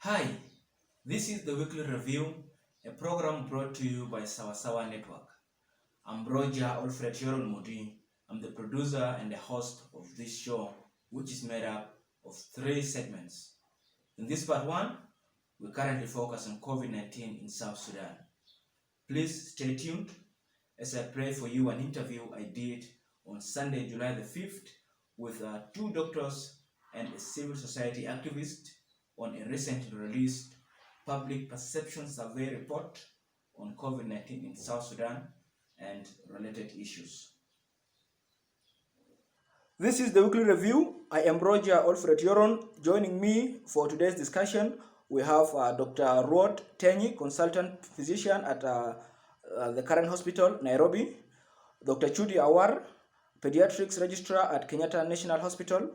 Hi, this is the Weekly Review, a program brought to you by Sawa Network. I'm Alfred Yoron. I'm the producer and the host of this show, which is made up of 3 segments. In this part 1, we currently focus on COVID-19 in South Sudan. Please stay tuned as I play for you an interview I did on Sunday, July the 5th, with 2 doctors and a civil society activist on a recently released public perception survey report on COVID-19 in South Sudan and related issues. This is the Weekly Review. I am Alfred Yoron. Joining me for today's discussion, we have Dr. Ruot, Teny, consultant physician at the current hospital, Nairobi. Dr. Chutti Awar, Paediatrics Registrar at Kenyatta National Hospital,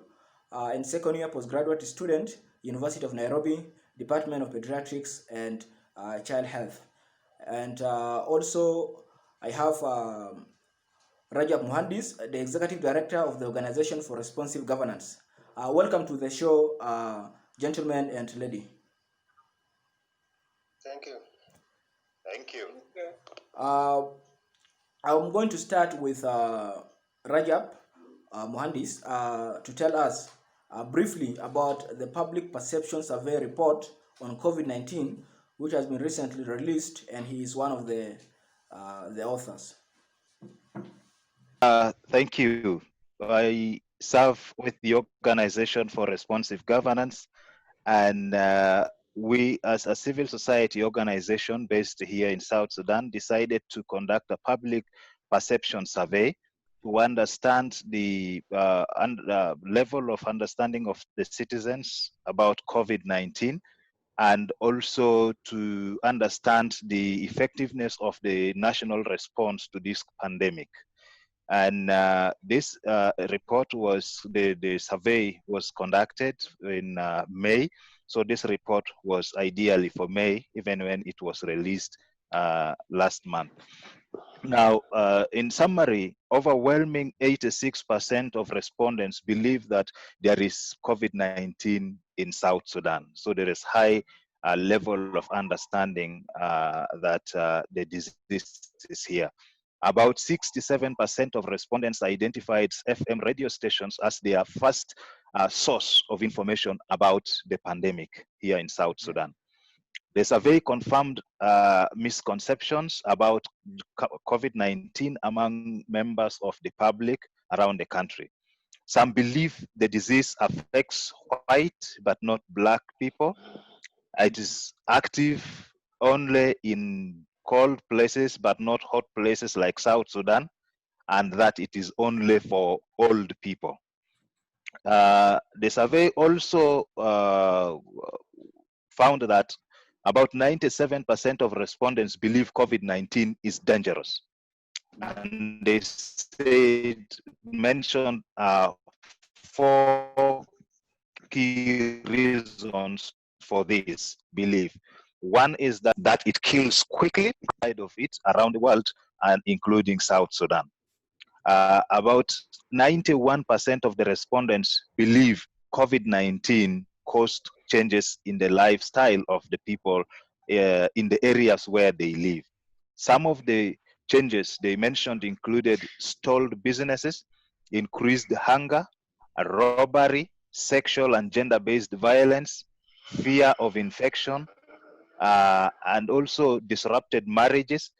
and second-year postgraduate student, University of Nairobi, Department of Paediatrics and Child Health. And also, I have Rajab Muhandis, the Executive Director of the Organization for Responsive Governance. Welcome to the show, gentlemen and lady. Thank you. Thank you. I'm going to start with Rajab Muhandis to tell us briefly about the public perception survey report on COVID-19, which has been recently released, and he is one of the authors. Thank you. I serve with the Organization for Responsive Governance, and we, as a civil society organization based here in South Sudan, decided to conduct a public perception survey to understand the level of understanding of the citizens about COVID-19, and also to understand the effectiveness of the national response to this pandemic. And this report was, the survey was conducted in May. So this report was ideally for May, even when it was released last month. Now, in summary, overwhelming 86% of respondents believe that there is COVID-19 in South Sudan. So there is high level of understanding that the disease is here. About 67% of respondents identified FM radio stations as their first source of information about the pandemic here in South Sudan. The survey confirmed misconceptions about COVID-19 among members of the public around the country. Some believe the disease affects white but not black people. It is active only in cold places but not hot places like South Sudan, and that it is only for old people. The survey also found that about 97% of respondents believe COVID-19 is dangerous. And they mentioned 4 key reasons for this belief. One is that it kills quickly outside of it around the world, and including South Sudan. About 91% of the respondents believe COVID-19 caused changes in the lifestyle of the people in the areas where they live. Some of the changes they mentioned included stalled businesses, increased hunger, robbery, sexual and gender-based violence, fear of infection, and also disrupted marriages,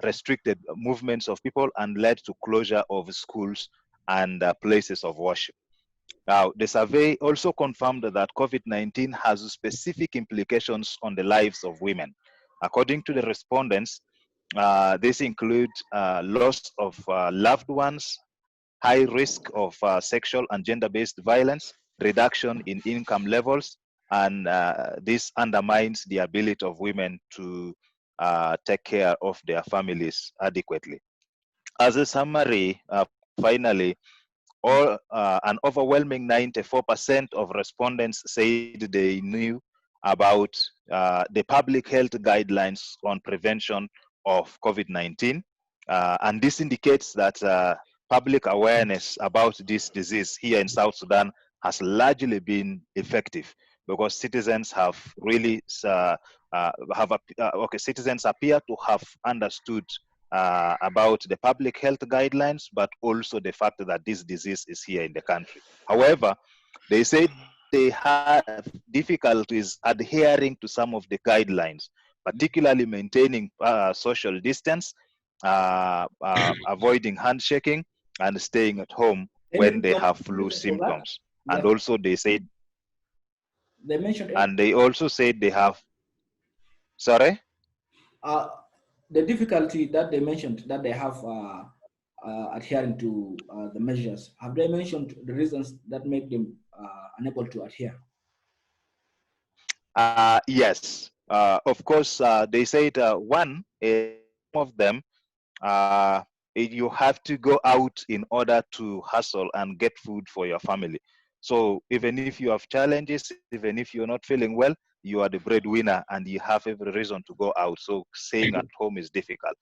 restricted movements of people, and led to closure of schools and places of worship. Now, the survey also confirmed that COVID-19 has specific implications on the lives of women. According to the respondents, this includes loss of loved ones, high risk of sexual and gender-based violence, reduction in income levels, and this undermines the ability of women to take care of their families adequately. As a summary, finally, an overwhelming 94% of respondents said they knew about the public health guidelines on prevention of COVID-19. And this indicates that public awareness about this disease here in South Sudan has largely been effective. because citizens have really citizens appear to have understood about the public health guidelines, but also the fact that this disease is here in the country. However, they say they have difficulties adhering to some of the guidelines, particularly maintaining social distance, avoiding handshaking, and staying at home when they have flu symptoms. Yeah. And also they said, they mentioned, and they also said they have, sorry? The difficulty that they mentioned that they have adhering to the measures. Have they mentioned the reasons that make them unable to adhere? Yes, of course. They said one of them, you have to go out in order to hustle and get food for your family. So even if you have challenges, even if you're not feeling well, you are the breadwinner and you have every reason to go out. So staying at home is difficult.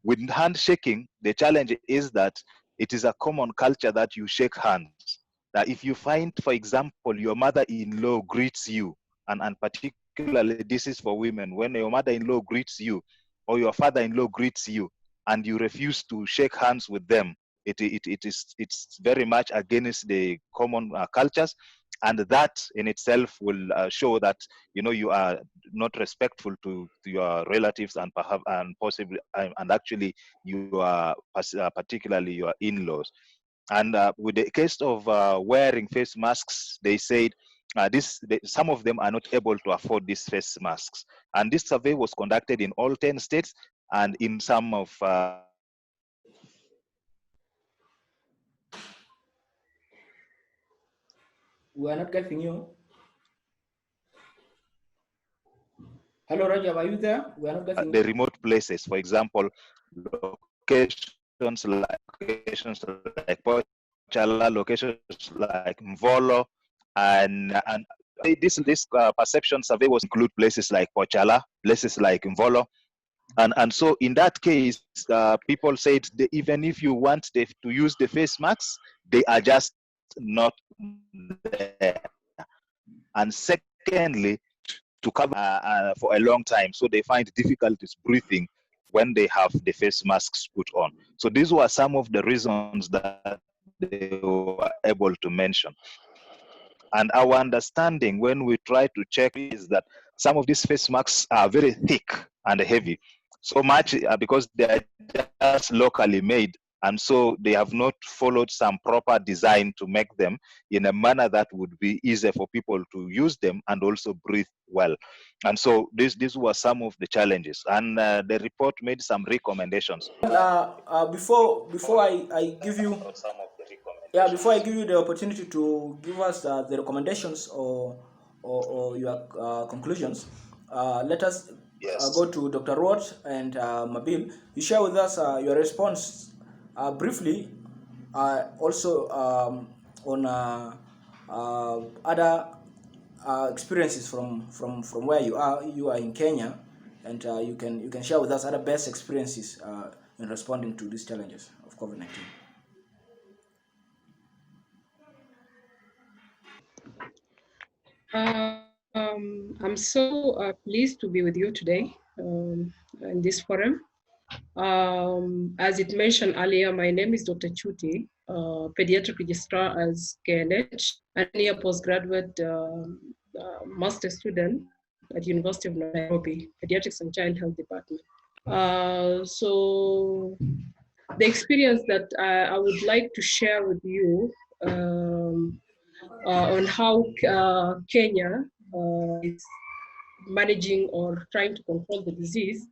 With handshaking, the challenge is that it is a common culture that you shake hands. That if you find, for example, your mother-in-law greets you, and particularly this is for women, when your mother-in-law greets you or your father-in-law greets you and you refuse to shake hands with them, it's very much against the common cultures, and that in itself will show that you are not respectful to your relatives and perhaps and possibly and actually you are particularly your in-laws. And with the case of wearing face masks, they said some of them are not able to afford these face masks. And this survey was conducted in all 10 states and in some of We are not getting you. Hello, Rajab, are you there? We are not getting the remote places. For example, locations like Pochala, locations like Mvolo, and this perception survey was include places like Pochala, places like Mvolo. And so in that case, people said that even if you want to use the face masks, they are just not there. And secondly, to cover for a long time, so they find difficulties breathing when they have the face masks put on. So these were some of the reasons that they were able to mention. And our understanding when we try to check is that some of these face masks are very thick and heavy, so much because they are just locally made. And so they have not followed some proper design to make them in a manner that would be easier for people to use them and also breathe well. And so these were some of the challenges. And the report made some recommendations. Before I give you before I give you the opportunity to give us the recommendations or your conclusions, let us go to Dr. Ruot and Mabil. You share with us your response briefly, also on other experiences from where you are. You are in Kenya, and you can share with us other best experiences in responding to these challenges of COVID-19. I'm so pleased to be with you today in this forum. As it mentioned earlier, my name is Dr. Chutti, Pediatric Registrar as KNH, and a postgraduate master student at University of Nairobi, Paediatrics and Child Health Department. So the experience that I would like to share with you on how Kenya is managing or trying to control the disease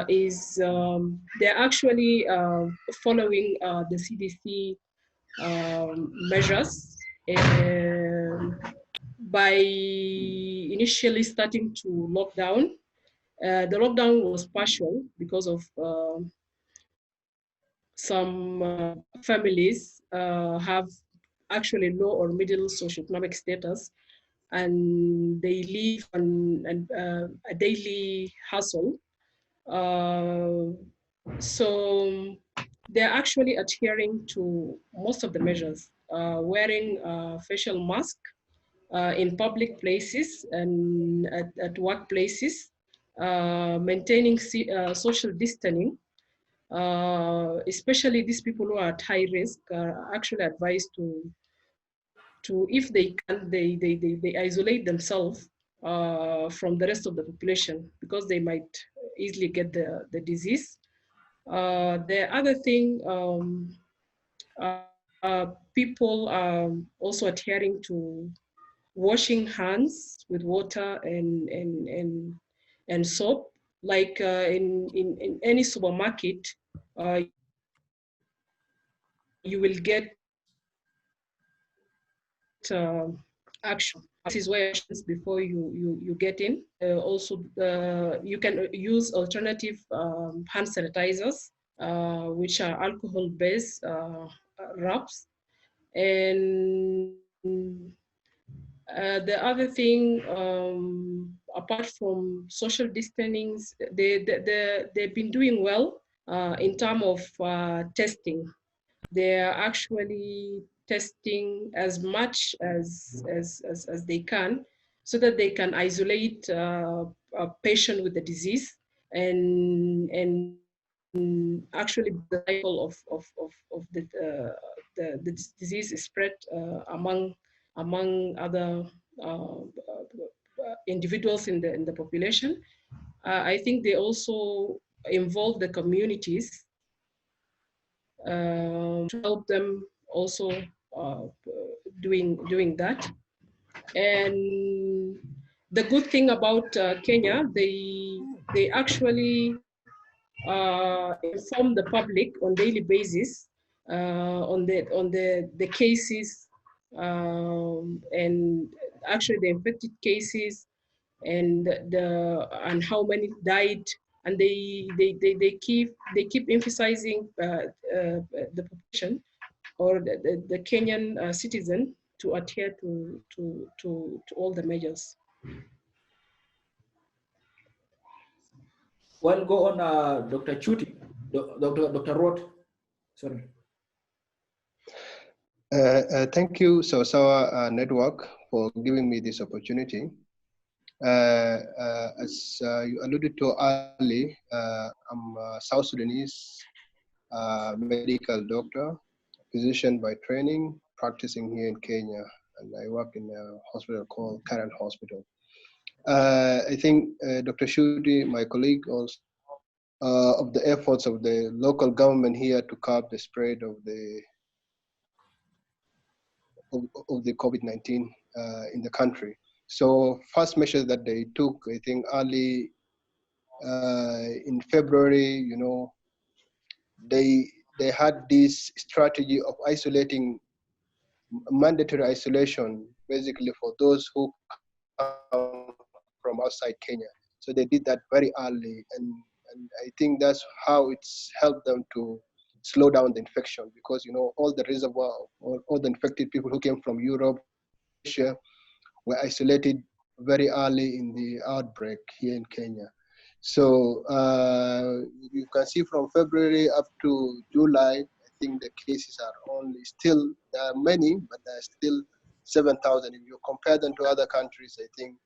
is they're actually following the CDC measures by initially starting to lock down. The lockdown was partial because of some families have actually low or middle socioeconomic status, and they live on a daily hustle. So they're actually adhering to most of the measures, wearing a facial mask in public places and at workplaces, maintaining social distancing. Especially these people who are at high risk are actually advised to if they can, they isolate themselves from the rest of the population because they might easily get the disease. The other thing, people are also adhering to washing hands with water and soap. Like in any supermarket, you will get action. This is where before you get in. Also, you can use alternative hand sanitizers, which are alcohol-based wraps. And the other thing, apart from social distancing, they've been doing well in terms of testing. They are actually testing as much as they can so that they can isolate a patient with the disease and actually the cycle of the disease is spread among other individuals in the population. I think they also involve the communities to help them also doing that. And the good thing about Kenya, they actually inform the public on daily basis on the cases and actually the infected cases and how many died, and they keep emphasizing the population or the Kenyan citizen to adhere to all the measures. Well, go on, Dr. Chutti, Dr. Ruot. Sorry. Thank you, Sawasawa Network, for giving me this opportunity. As you alluded to early, I'm a South Sudanese medical doctor, physician by training, practicing here in Kenya, and I work in a hospital called Current Hospital. I think Dr. Chutti, my colleague, also of the efforts of the local government here to curb the spread of the COVID-19 in the country. So first measures that they took, I think early in February, you know, they had this strategy of isolating, mandatory isolation, basically for those who come from outside Kenya. So they did that very early, and I think that's how it's helped them to slow down the infection, because you know all the reservoir, all the infected people who came from Europe, Asia, were isolated very early in the outbreak here in Kenya. So you can see from February up to July, I think the cases are only still, there are many, but there are still 7,000. If you compare them to other countries, I think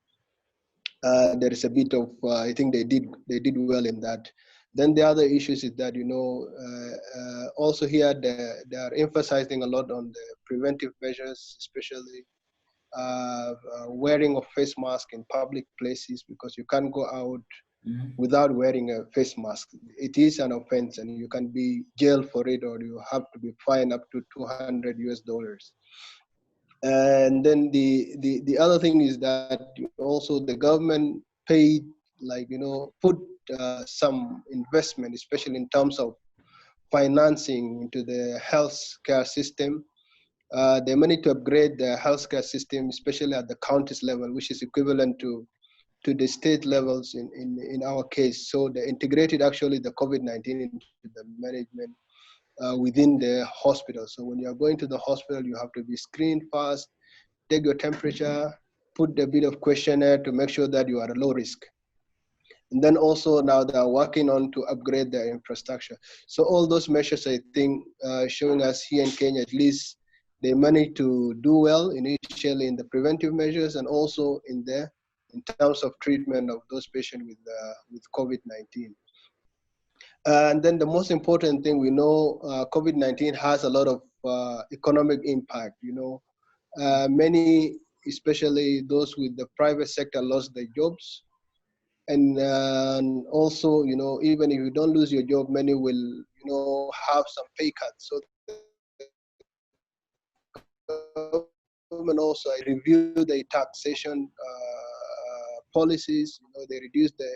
there is a bit of, I think they did well in that. Then the other issues is that, you know, also here they are emphasizing a lot on the preventive measures, especially wearing of face mask in public places, because you can't go out without wearing a face mask. It is an offense and you can be jailed for it, or you have to be fined up to $200 US. And then the other thing is that also the government paid, like, you know, put some investment, especially in terms of financing into the healthcare system. They managed to upgrade the healthcare system, especially at the counties level, which is equivalent to the state levels in our case. So they integrated actually the COVID-19 into the management within the hospital. So when you are going to the hospital, you have to be screened first, take your temperature, put a bit of questionnaire to make sure that you are low risk. And then also now they are working on to upgrade their infrastructure. So all those measures, I think, showing us here in Kenya, at least they managed to do well initially in the preventive measures and also in terms of treatment of those patients with COVID-19. And then the most important thing, we know COVID-19 has a lot of economic impact. Many, especially those with the private sector, lost their jobs. And also, even if you don't lose your job, many will, have some pay cuts. So the government also review the taxation policies. They reduce the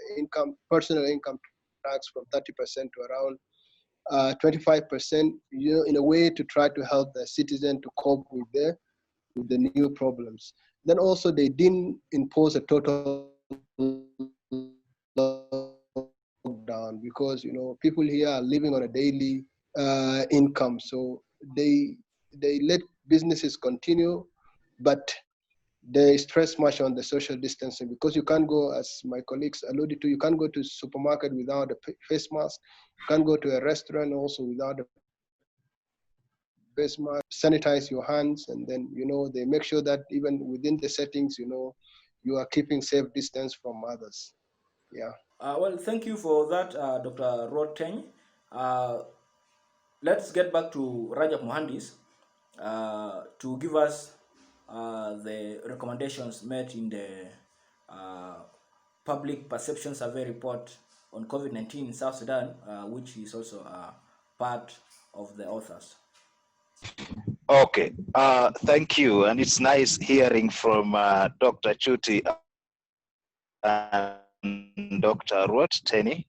personal income tax from 30% to around 25%, in a way to try to help the citizen to cope with the new problems. Then also they didn't impose a total lockdown because people here are living on a daily income, so they let businesses continue, but they stress much on the social distancing because you can't go, as my colleagues alluded to, you can't go to a supermarket without a face mask. You can't go to a restaurant also without a face mask. Sanitize your hands, and then they make sure that even within the settings, you are keeping safe distance from others. Yeah. Well, thank you for that, Dr. Ruot Teny. Let's get back to Rajab Muhandis to give us the recommendations made in the Public Perception Survey report on COVID-19 in South Sudan, which is also part of the authors. Okay, thank you. And it's nice hearing from Dr. Chutti and Dr. Ruot Teny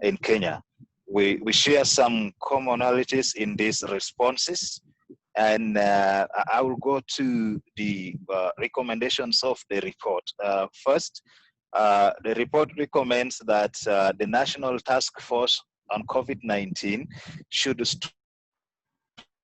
in Kenya. We share some commonalities in these responses. And I will go to the recommendations of the report. First, the report recommends that the National Task Force on COVID-19 should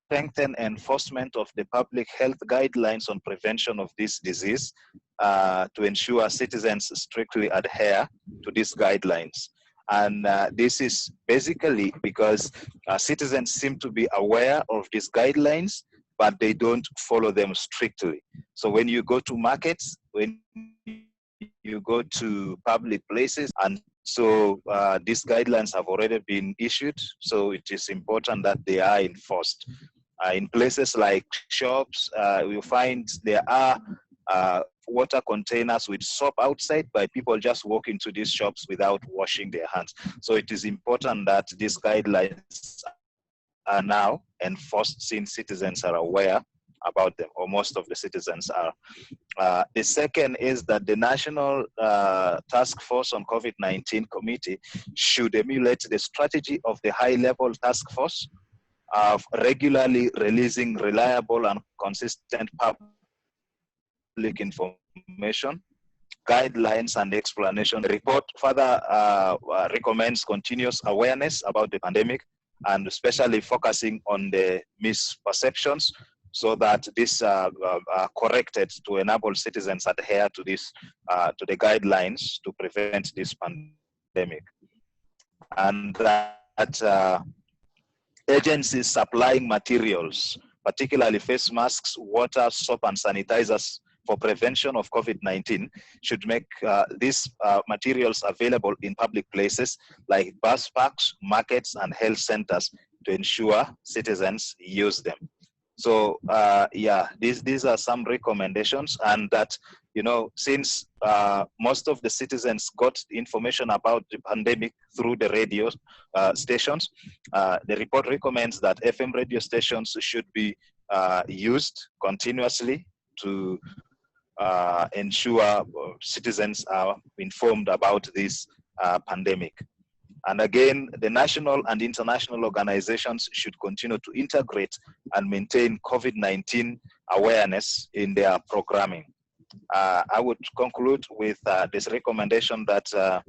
strengthen enforcement of the public health guidelines on prevention of this disease to ensure citizens strictly adhere to these guidelines. And this is basically because citizens seem to be aware of these guidelines, but they don't follow them strictly. So when you go to markets, when you go to public places, and so these guidelines have already been issued, so it is important that they are enforced. In places like shops, you'll find there are water containers with soap outside, but people just walk into these shops without washing their hands. So it is important that these guidelines are now enforced since citizens are aware about them, or most of the citizens are. The second is that the National Task Force on COVID-19 Committee should emulate the strategy of the high-level task force of regularly releasing reliable and consistent public information, guidelines, and explanation. The report further recommends continuous awareness about the pandemic, and especially focusing on the misperceptions, so that these are corrected to enable citizens adhere to this to the guidelines to prevent this pandemic. And that agencies supplying materials, particularly face masks, water, soap, and sanitizers for prevention of COVID-19, should make these materials available in public places like bus parks, markets, and health centers to ensure citizens use them. So yeah, these are some recommendations, and that, since most of the citizens got information about the pandemic through the radio stations, the report recommends that FM radio stations should be used continuously to ensure citizens are informed about this pandemic. And again, the national and international organizations should continue to integrate and maintain COVID-19 awareness in their programming. I would conclude with this recommendation that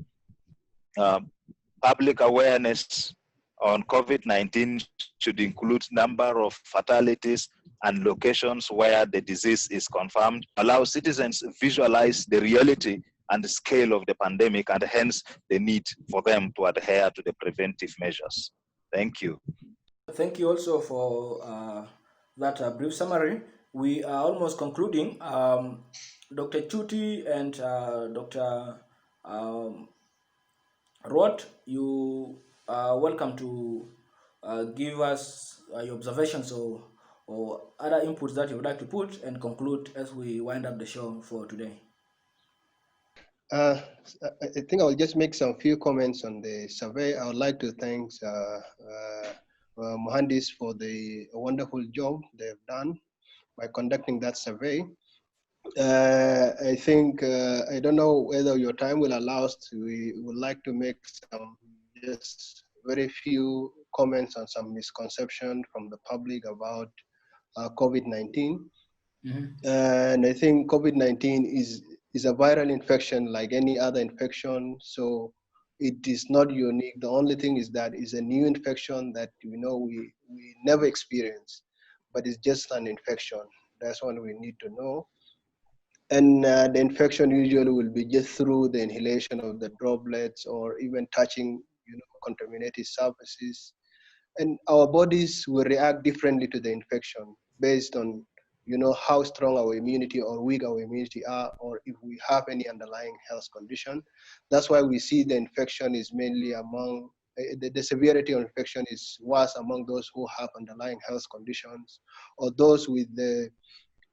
public awareness on COVID-19 should include number of fatalities and locations where the disease is confirmed, allow citizens to visualize the reality and the scale of the pandemic, and hence the need for them to adhere to the preventive measures. Thank you. Thank you also for that brief summary, we are almost concluding. Dr. Chutti and Dr. Um, Ruot, you are welcome to give us your observations or other inputs that you would like to put and conclude as we wind up the show for today. Uh, I think I'll just make some few comments on the survey. I would like to thank Muhandis for the wonderful job they've done by conducting that survey. I think, I don't know whether your time will allow us to, we would like to make some just very few comments on some misconception from the public about COVID-19. Mm-hmm. And I think COVID-19 is a viral infection like any other infection. So it is not unique. The only thing is that it's a new infection that we never experienced, but it's just an infection. That's what we need to know. And the infection usually will be just through the inhalation of the droplets or even touching, contaminated surfaces. And our bodies will react differently to the infection based on, how strong our immunity or weak our immunity are, or if we have any underlying health condition. That's why we see the infection is mainly among, the severity of infection is worse among those who have underlying health conditions or those with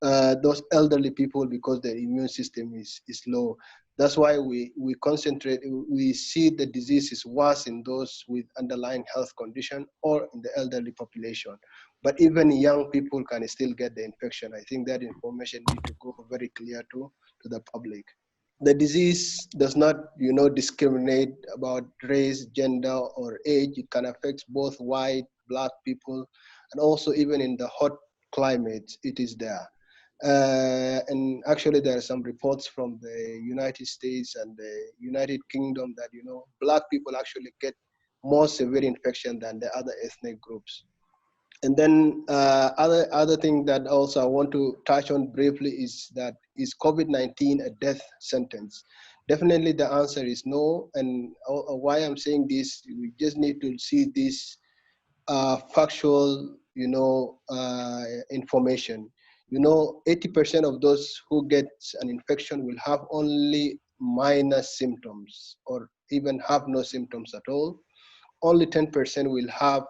those elderly people because their immune system is low. That's why we see the disease is worse in those with underlying health condition or in the elderly population. But even young people can still get the infection. I think that information need to go very clear to the public. The disease does not, discriminate about race, gender, or age. It can affect both white, black people, and also even in the hot climates, it is there. And actually, there are some reports from the United States and the United Kingdom that black people actually get more severe infection than the other ethnic groups. And then other thing that also I want to touch on briefly is that is COVID-19 a death sentence? Definitely, the answer is no. And why I'm saying this, we just need to see this factual, information. 80% of those who get an infection will have only minor symptoms or even have no symptoms at all. Only 10% will have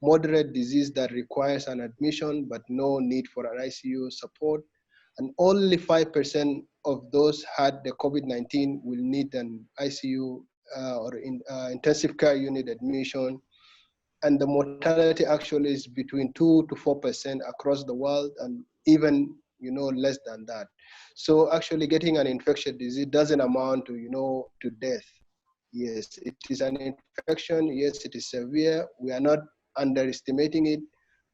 moderate disease that requires an admission but no need for an ICU support. And only 5% of those had the COVID-19 will need an ICU intensive care unit admission, and the mortality actually is between 2 to 4% across the world, and even less than that. So actually getting an infectious disease doesn't amount to to death. Yes, it is an infection. Yes, it is severe. We are not underestimating it,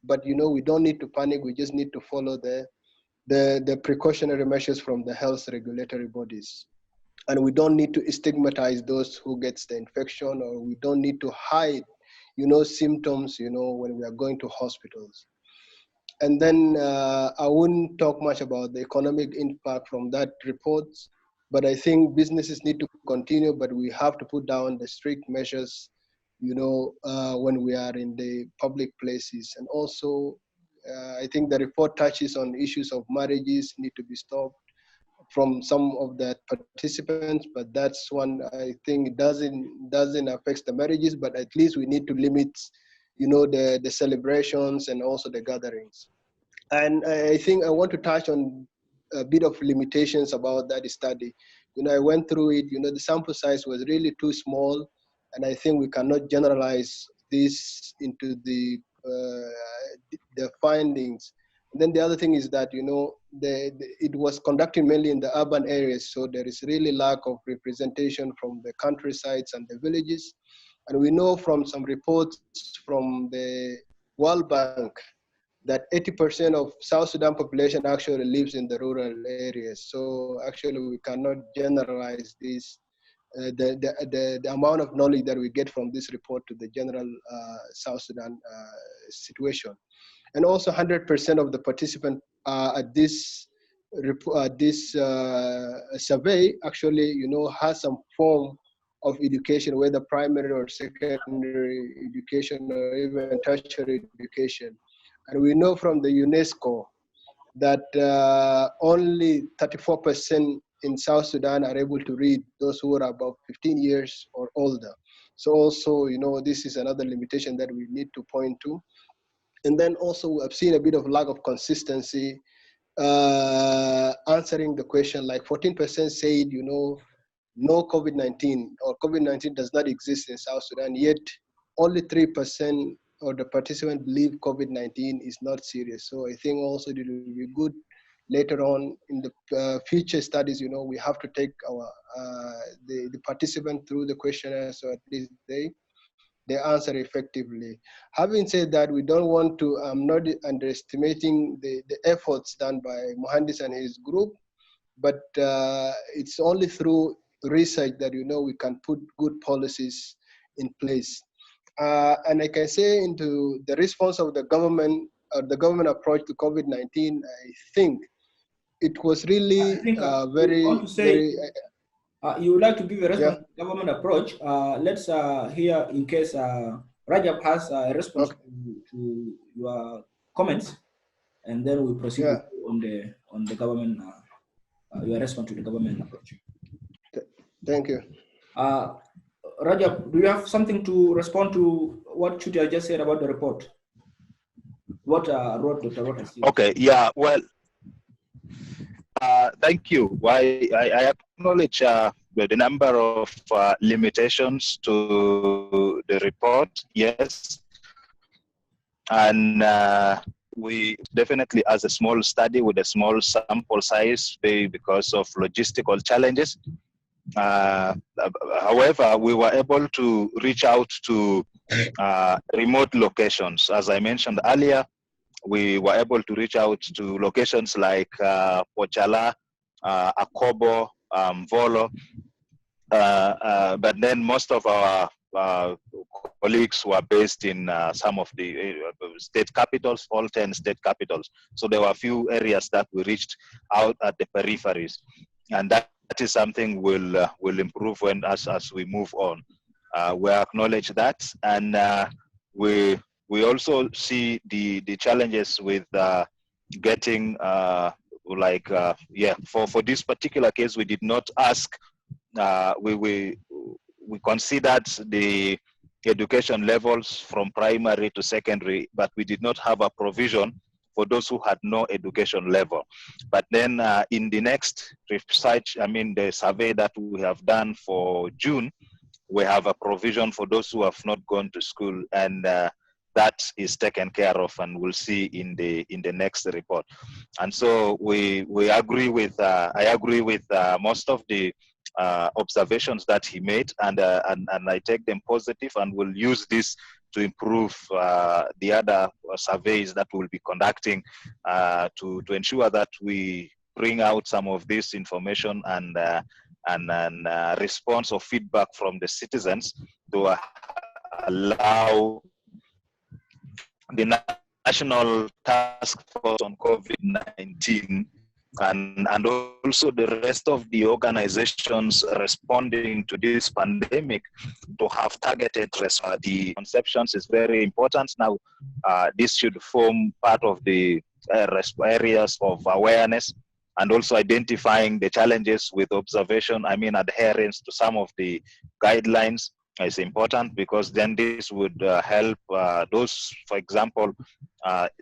but we don't need to panic. We just need to follow the precautionary measures from the health regulatory bodies. And we don't need to stigmatize those who gets the infection, or we don't need to hide symptoms, when we are going to hospitals. And then I wouldn't talk much about the economic impact from that report, but I think businesses need to continue, but we have to put down the strict measures, when we are in the public places. And also, I think the report touches on issues of marriages need to be stopped from some of the participants, but that's one I think doesn't affect the marriages, but at least we need to limit, the celebrations and also the gatherings. And I think I want to touch on a bit of limitations about that study. I went through it, the sample size was really too small, and I think we cannot generalize this into the findings. And then the other thing is that, it was conducted mainly in the urban areas, so there is really lack of representation from the countrysides and the villages. And we know from some reports from the World Bank that 80% of South Sudan population actually lives in the rural areas. So actually we cannot generalize this, the amount of knowledge that we get from this report to the general South Sudan situation. And also 100% of the participants at this survey actually, has some form of education, whether primary or secondary education or even tertiary education. And we know from the UNESCO that only 34% in South Sudan are able to read, those who are above 15 years or older. So also, this is another limitation that we need to point to. And then also I've seen a bit of lack of consistency answering the question. Like 14% said, no COVID-19 or COVID-19 does not exist in South Sudan, yet only 3% of the participants believe COVID-19 is not serious. So I think also it will be good later on in the future studies, we have to take our the participant through the questionnaire, so at least they answer effectively. Having said that, we don't want to, I'm not underestimating the efforts done by Muhandis and his group, but it's only through research that we can put good policies in place. And I can say into the response of the government, the government approach to COVID-19, I think it was really I think very, want to say, very. You would like to give a response Yeah. to the government approach. Let's hear in case Rajab has a response to your comments, and then we proceed with you on the government, your response to the government approach. Thank you. Rajab, do you have something to respond to what Chutti just said about the report? What Dr. Ruot has said? Okay, yeah, well, thank you. I acknowledge the number of limitations to the report, yes. And we definitely, as a small study with a small sample size, because of logistical challenges. However, we were able to reach out to remote locations. As I mentioned earlier, we were able to reach out to locations like Pochala, Akobo, Volo, but then most of our colleagues were based in some of the state capitals, all 10 state capitals. So there were a few areas that we reached out at the peripheries, and that is something will improve as we move on. We acknowledge that, and we also see the challenges with getting for this particular case, we did not ask. We considered the education levels from primary to secondary, but we did not have a provision for those who had no education level. But then in the next research, the survey that we have done for June, we have a provision for those who have not gone to school, and that is taken care of, and we'll see in the next report. And so we agree with I agree with most of the observations that he made, and I take them positive, and will use this to improve the other surveys that we'll be conducting to ensure that we bring out some of this information and response or feedback from the citizens to allow the National Task Force on COVID-19 and also the rest of the organizations responding to this pandemic to have targeted response. The conceptions is very important. Now, this should form part of the areas of awareness, and also identifying the challenges with observation, adherence to some of the guidelines is important, because then this would help those, for example,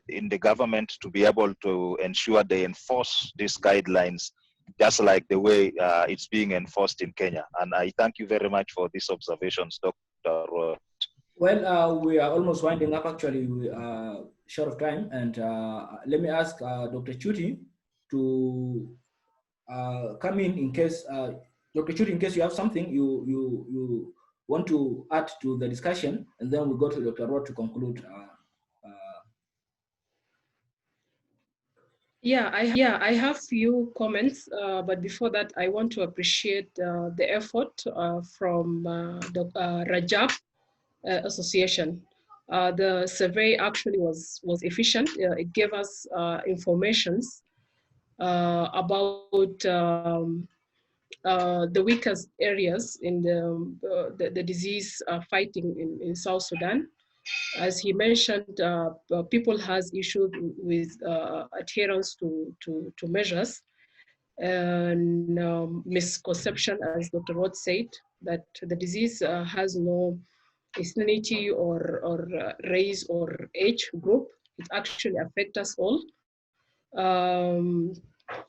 in the government to be able to ensure they enforce these guidelines just like the way it's being enforced in Kenya. And I thank you very much for these observations, Dr. Ruot. Well, we are almost winding up. Actually, we are short of time, and let me ask Dr. Chutti to come in case, Dr. Chutti, in case you have something you want to add to the discussion, and then we'll go to Dr. Ruot to conclude. I have few comments, but before that, I want to appreciate the effort from the Rajab Association. The survey actually was efficient. It gave us informations about the weakest areas in the disease fighting in South Sudan. As he mentioned, people has issues with adherence to measures and misconception, as Dr. Ruot said, that the disease has no ethnicity or race or age group. It actually affects us all.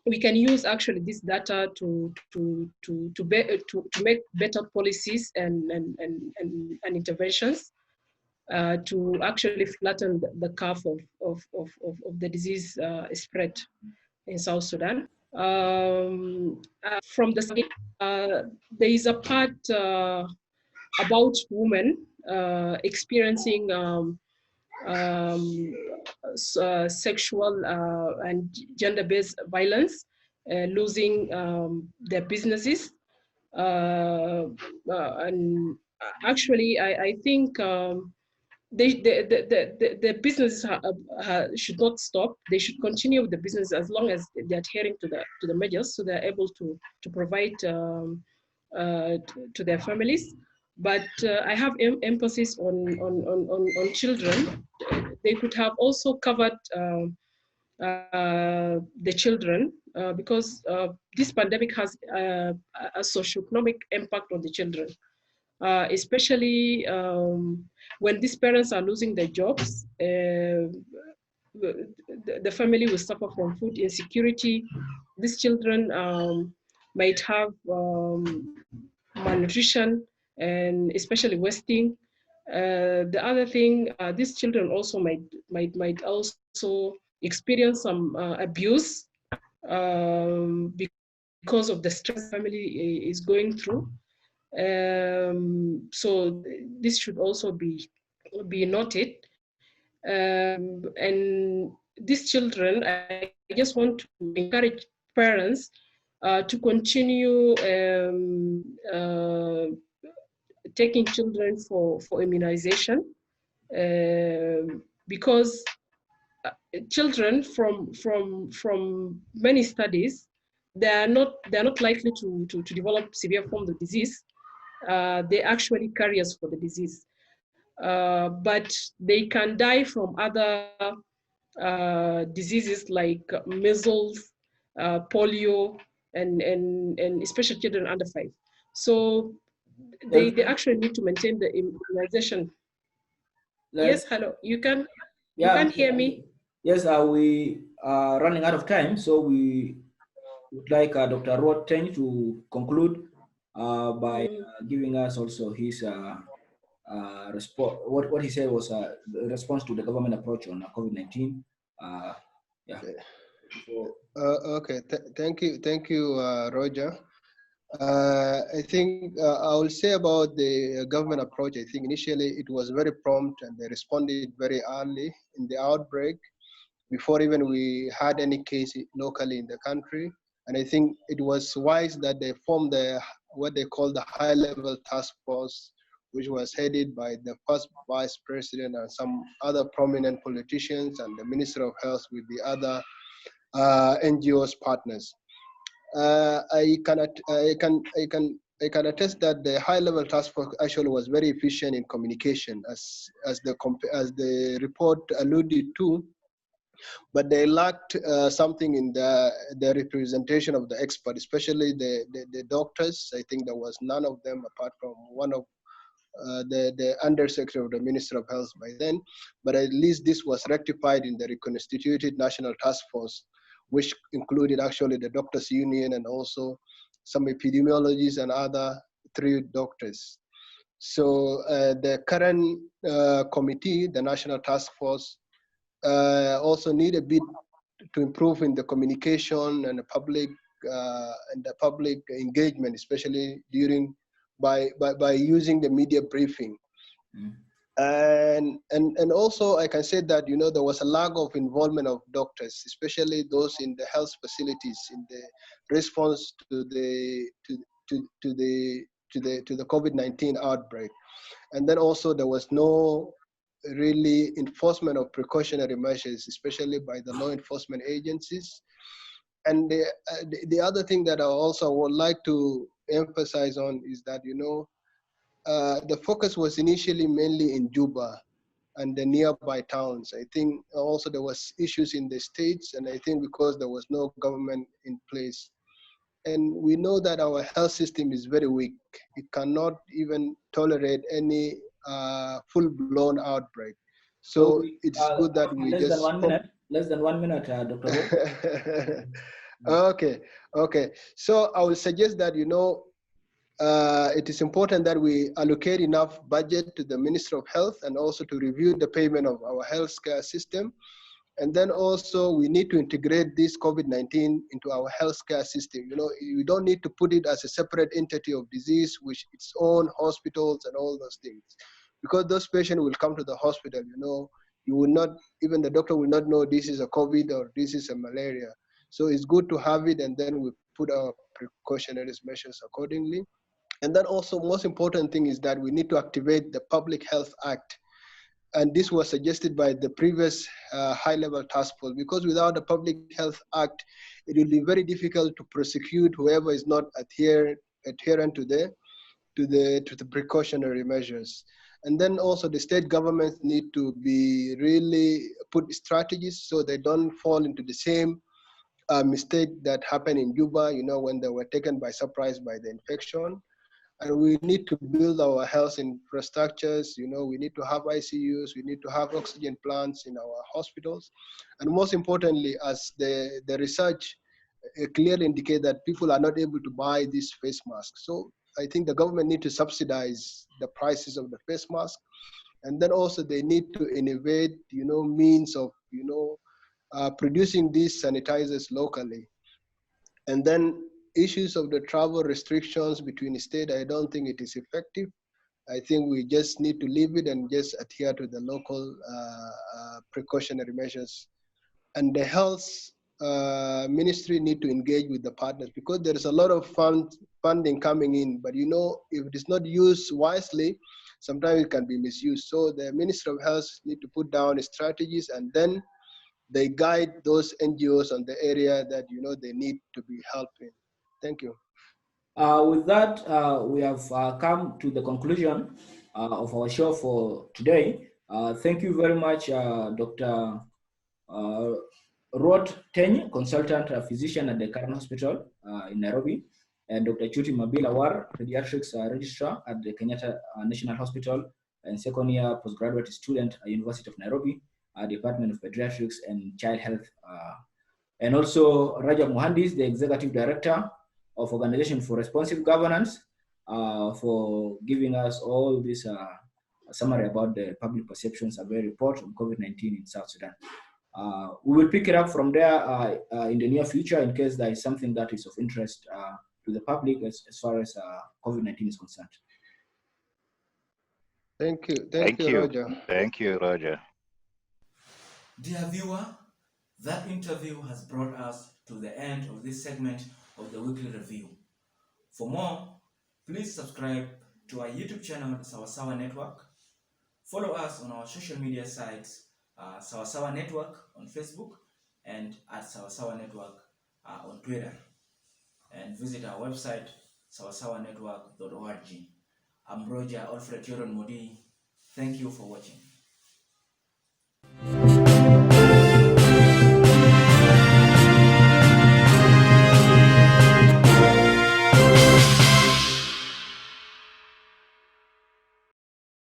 We can use actually this data to make better policies and interventions to actually flatten the curve of the disease spread in South Sudan. From the side, there is a part about women experiencing sexual and gender-based violence, losing their businesses. And actually, I think the business should not stop. They should continue with the business as long as they're adhering to the measures, so they're able to provide to their families. But I have emphasis on children. They could have also covered the children because this pandemic has a socioeconomic impact on the children. Especially when these parents are losing their jobs, the family will suffer from food insecurity. These children might have malnutrition and especially wasting. The other thing, these children also might also experience some abuse because of the stress family is going through. So this should also be noted. And these children, I just want to encourage parents to continue taking children for immunization, because children from many studies, they're not likely to develop severe forms of disease. They actually carriers for the disease, but they can die from other diseases like measles, polio, and especially children under 5. So they actually need to maintain the immunization. Yes, hello. You can hear me? Yes, we are running out of time, so we would like Dr. Ruot Teny to conclude by giving us also his response. What he said was a response to the government approach on COVID-19. Yeah. Okay. Thank you, Roger. I think I will say about the government approach. I think initially it was very prompt and they responded very early in the outbreak before even we had any case locally in the country. And I think it was wise that they formed what they call the high-level task force, which was headed by the first vice president and some other prominent politicians and the Minister of Health with the other NGOs partners. I can attest that the high-level task force actually was very efficient in communication, as the report alluded to, but they lacked something in the representation of the experts, especially the doctors. I think there was none of them apart from one of the undersecretary of the Minister of Health by then. But at least this was rectified in the reconstituted National Task Force, which included actually the Doctors Union and also some epidemiologists and other 3 doctors. So the current committee, the National Task Force, also need a bit to improve in the communication and the public engagement, especially by using the media briefing. And also I can say that there was a lack of involvement of doctors, especially those in the health facilities in the response to the COVID-19 outbreak. And then also there was no really enforcement of precautionary measures, especially by the law enforcement agencies. And the other thing that I also would like to emphasize on is that the focus was initially mainly in Juba, and the nearby towns. I think also there was issues in the states, and I think because there was no government in place. And we know that our health system is very weak. It cannot even tolerate any full-blown outbreak. So it's good that we less just than 1 minute. Less than 1 minute, Dr. Ruot. Okay. So I will suggest that, it is important that we allocate enough budget to the Ministry of Health and also to review the payment of our healthcare system. And then also we need to integrate this COVID-19 into our healthcare system. You don't need to put it as a separate entity of disease with its own hospitals and all those things. Because those patients will come to the hospital, you will not, even the doctor will not know this is a COVID or this is a malaria. So it's good to have it, and then we put our precautionary measures accordingly. And then also most important thing is that we need to activate the Public Health Act. And this was suggested by the previous high-level task force, because without the Public Health Act, it will be very difficult to prosecute whoever is not adherent to the precautionary measures. And then also the state governments need to be really put strategies so they don't fall into the same mistake that happened in Juba, when they were taken by surprise by the infection. And we need to build our health infrastructures. We need to have ICUs, we need to have oxygen plants in our hospitals. And most importantly, as the research clearly indicate that people are not able to buy these face masks. So I think the government need to subsidize the prices of the face mask. And then also they need to innovate, means of, producing these sanitizers locally. And then issues of the travel restrictions between states, I don't think it is effective. I think we just need to leave it and just adhere to the local precautionary measures. And the health ministry need to engage with the partners, because there is a lot of funding coming in, but if it is not used wisely, sometimes it can be misused. So the Ministry of Health need to put down strategies, and then they guide those NGOs on the area that they need to be helping. Thank you. With that, we have come to the conclusion of our show for today. Thank you very much, Dr. Ruot Teny, consultant physician at the current hospital in Nairobi, and Dr. Chutti Mabil Awar, Paediatrics Registrar at the Kenyatta National Hospital, and second year postgraduate student at University of Nairobi, Department of Paediatrics and Child Health. And also Rajab Muhandis, the Executive Director of Organization for Responsive Governance, for giving us all this summary about the public perception survey report on COVID-19 in South Sudan. We will pick it up from there in the near future in case there is something that is of interest to the public as far as COVID-19 is concerned. Thank you. Thank you, Roger. Thank you, Roger. Dear viewer, that interview has brought us to the end of this segment of the weekly review. For more, please subscribe to our YouTube channel, Sawasawa Network. Follow us on our social media sites, Sawasawa Network on Facebook and at Sawasawa Network on Twitter. And visit our website, sawasawanetwork.org. I'm Alfred Yoron. Thank you for watching.